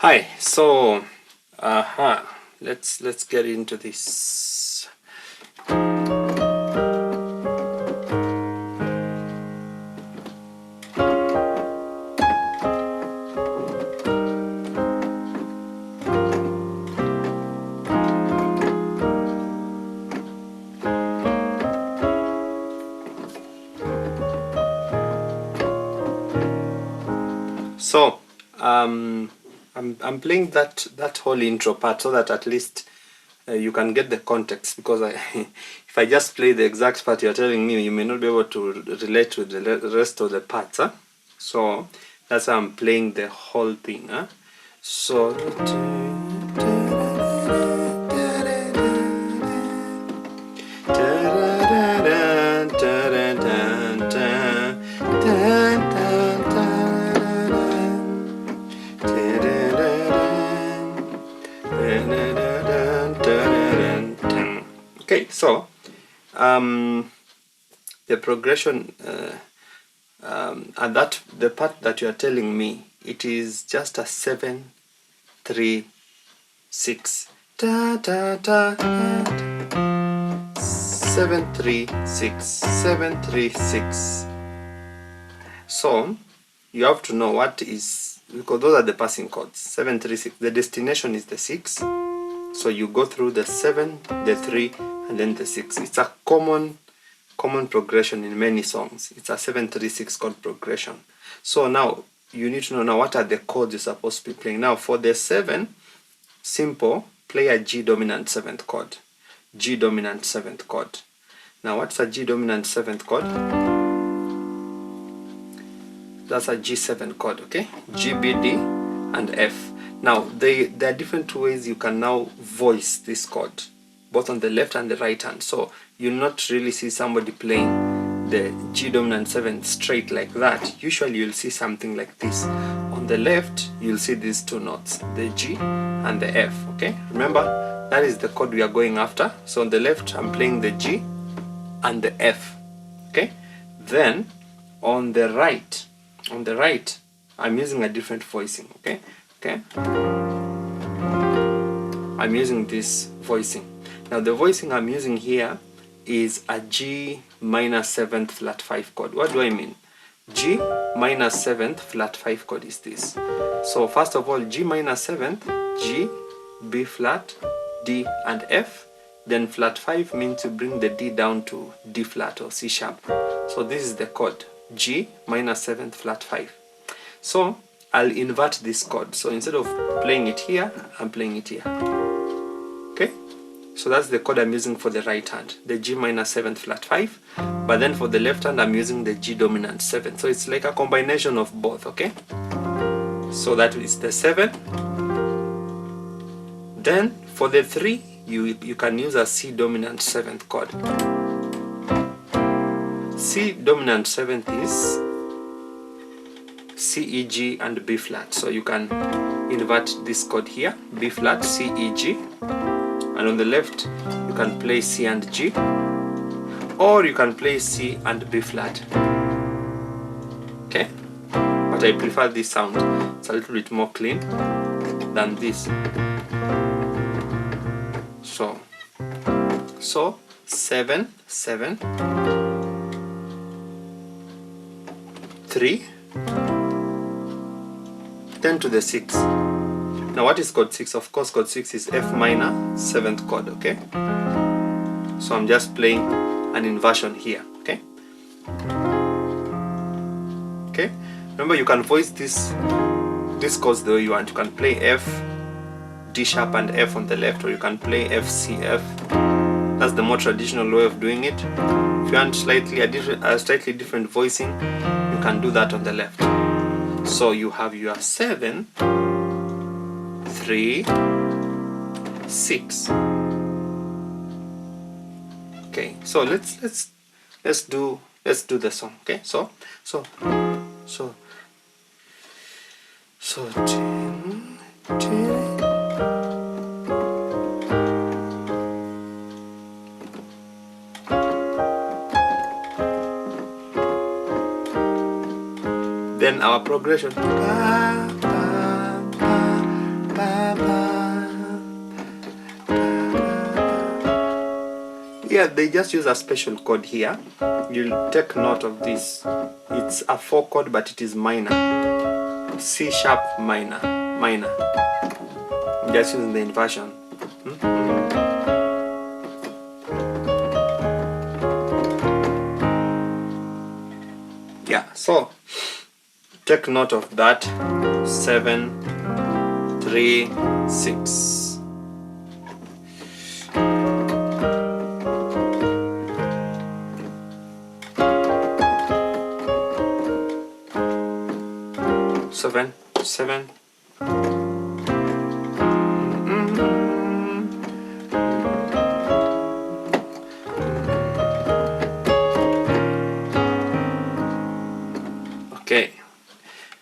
Hi, so let's get into this. So I'm playing that whole intro part so that at least you can get the context, because if I just play the exact part you're telling me, you may not be able to relate with the rest of the parts. So that's why I'm playing the whole thing. So okay, so the progression and that the part that you are telling me, it is just a 7 3 6 da da da 7 3 6 7 3 6. So you have to know what is, because those are the passing chords. 7 3 6, the destination is the 6, so you go through the 7, the 3, and then the 6. It's a common progression in many songs. It's a 7 3 6 chord progression. So now you need to know now what are the chords you're supposed to be playing. Now for the 7, simple, play a G dominant 7th chord. G dominant 7th chord. Now what's a G dominant 7th chord? That's a G7 chord, okay? G, B, D, and F. Now there are different ways you can now voice this chord, both on the left and the right hand. So you'll not really see somebody playing the G dominant 7 straight like that. Usually you'll see something like this. On the left, you'll see these two notes, the G and the F, okay? Remember, that is the chord we are going after. So on the left, I'm playing the G and the F, okay? Then on the right, I'm using a different voicing, okay? I'm using this voicing. Now the voicing I'm using here is a G minor 7th flat 5 chord. What do I mean? G minor 7th flat 5 chord is this. So first of all, G minor 7th, G, B flat, D, and F. Then flat 5 means to bring the D down to D flat or C sharp. So this is the chord, G minor 7th flat 5. So I'll invert this chord. So instead of playing it here, I'm playing it here. Okay? So that's the chord I'm using for the right hand, the G minor 7th flat 5. But then for the left hand, I'm using the G dominant 7. So it's like a combination of both, okay? So that is the 7. Then for the 3, you can use a C dominant 7th chord. C dominant 7th is C, E, G, and B flat. So you can invert this chord here, B flat, C, E, G. And on the left, you can play C and G, or you can play C and B flat. Okay? But I prefer this sound. It's a little bit more clean than this. So 7 7 3, then to the 6. Now what is chord 6? Of course chord 6 is F minor 7th chord, okay? So I'm just playing an inversion here, okay? Okay? Remember, you can voice this chords the way you want. You can play F, D sharp and F on the left, or you can play F, C, F. That's the more traditional way of doing it. If you want a slightly different voicing, you can do that on the left. So you have your 7 3 6. Okay, so let's do the song. Okay, so then our progression. Yeah, they just use a special chord here. You'll take note of this. It's a 4 chord, but it is minor. C sharp minor, minor. Just using the inversion. Yeah, so take note of that. 7, 3, 6. Seven,